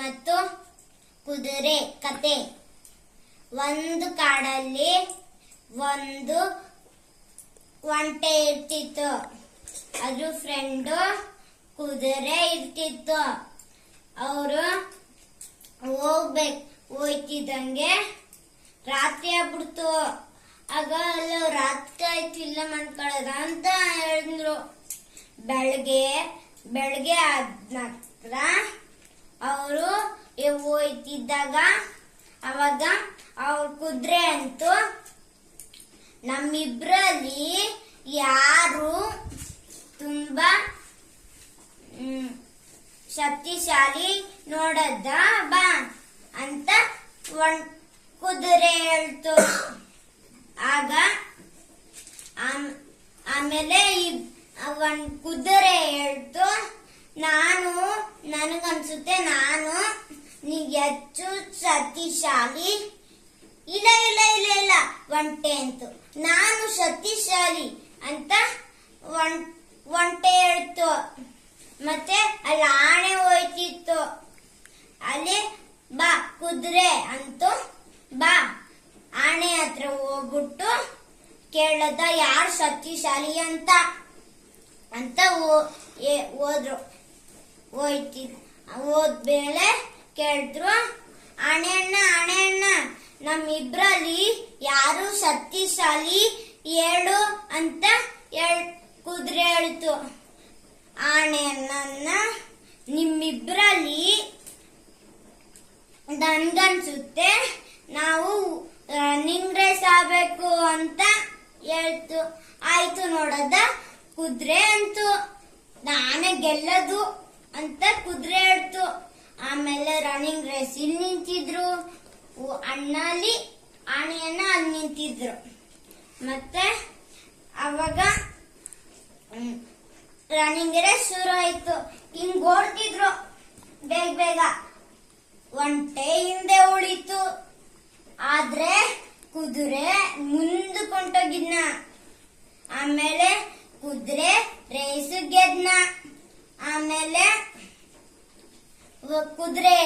ಮತ್ತು ಕುದುರೆ ಕತೆ. ಒಂದು ಕಾಡಲ್ಲಿ ಒಂದು ಒಂಟೆ ಇರ್ತಿತ್ತು. ಅದ್ರ ಫ್ರೆಂಡು ಕುದುರೆ ಇರ್ತಿತ್ತು. ಅವರು ಹೋಯ್ತಿದ್ದಂಗೆ ರಾತ್ರಿ ಆಗ್ಬಿಡ್ತು. ಆಗ ಅಲ್ಲ ರಾತ್ರಿ ಆಯ್ತು, ಇಲ್ಲ ಮಾಡ್ಕೊಳ್ಳೋದ ಅಂತ ಹೇಳಿದ್ರು. ಬೆಳಗ್ಗೆ ಆದ ನಂತರ ಅವರು ಹೋಯ್ತಿದ್ದಾಗ ಅವಾಗ ಅವ್ರ ಕುದುರೆ ಅಂತೂ ನಮ್ಮಿಬ್ರಲ್ಲಿ ಯಾರು ತುಂಬಾ ಶಕ್ತಿಶಾಲಿ ನೋಡದ್ದ ಬಾ ಅಂತ ಕುದುರೆ ಹೇಳ್ತು. ಆಗ ಆಮೇಲೆ ಕುದುರೆ ಹೇಳ್ತು, ನನಗನ್ಸುತ್ತೆ ನಾನು ನೀಗೆ ಹೆಚ್ಚು ಶಕ್ತಿಶಾಲಿ. ಇಲ್ಲ ಇಲ್ಲ ಇಲ್ಲ ಇಲ್ಲ ಒಂಟೆ ಅಂತು, ನಾನು ಶಕ್ತಿಶಾಲಿ ಅಂತ ಒಂಟೆ ಹೇಳ್ತು. ಮತ್ತೆ ಅಲ್ಲಿ ಆಣೆ ಹೋಯ್ತಿತ್ತು. ಅಲ್ಲಿ ಬಾ ಕುದುರೆ ಅಂತೂ ಬಾ ಆಣೆ ಹತ್ರ ಹೋಗ್ಬಿಟ್ಟು ಕೇಳದ ಯಾರು ಶಕ್ತಿಶಾಲಿ ಅಂತ ಹೋದ್ರು. ಹೋದ್ಮೇಲೆ ಕೇಳಿದ್ರು, ಆಣೆ ಅಣ್ಣ ನಮ್ಮಿಬ್ರಲ್ಲಿ ಯಾರು ಶಕ್ತಿಶಾಲಿ ಹೇಳು ಅಂತ ಕುದುರೆ ಹೇಳ್ತು. ಆಣೆ ಅಣ್ಣ, ನಿಮ್ಮಿಬ್ರಲ್ಲಿ ನನ್ಗನ್ಸುತ್ತೆ ನಾವು ರನ್ನಿಂಗ್ ರೇಸ್ ಆಗ್ಬೇಕು ಅಂತ ಹೇಳ್ತು. ಆಯ್ತು ನೋಡದ ಕುದುರೆ ಅಂತು, ನಾನೇ ಗೆಲ್ಲದು ಅಂತ ಕುದುರೆ ಹೇಳ್ತು. ಆಮೇಲೆ ರನ್ನಿಂಗ್ ರೇಸ್ ಇಲ್ಲಿ ನಿಂತಿದ್ರು, ಆಣೆಯನ್ನ ಅಲ್ಲಿ ನಿಂತಿದ್ರು. ಮತ್ತೆ ಅವಾಗ ರನ್ನಿಂಗ್ ರೇಸ್ ಶುರು ಆಯ್ತು. ಹಿಂಗ್ ಓಡ್ತಿದ್ರು ಬೇಗ. ಒಂಟೆ ಹಿಂದೆ ಉಳಿತು, ಆದ್ರೆ ಕುದುರೆ ಮುಂದಕೊಂಡೋಗಿದ್ನ. ಆಮೇಲೆ ಕುದುರೆ ರೇಸು ಗೆದ್ನ. ಆಮೇಲೆ ಕುದುರೆ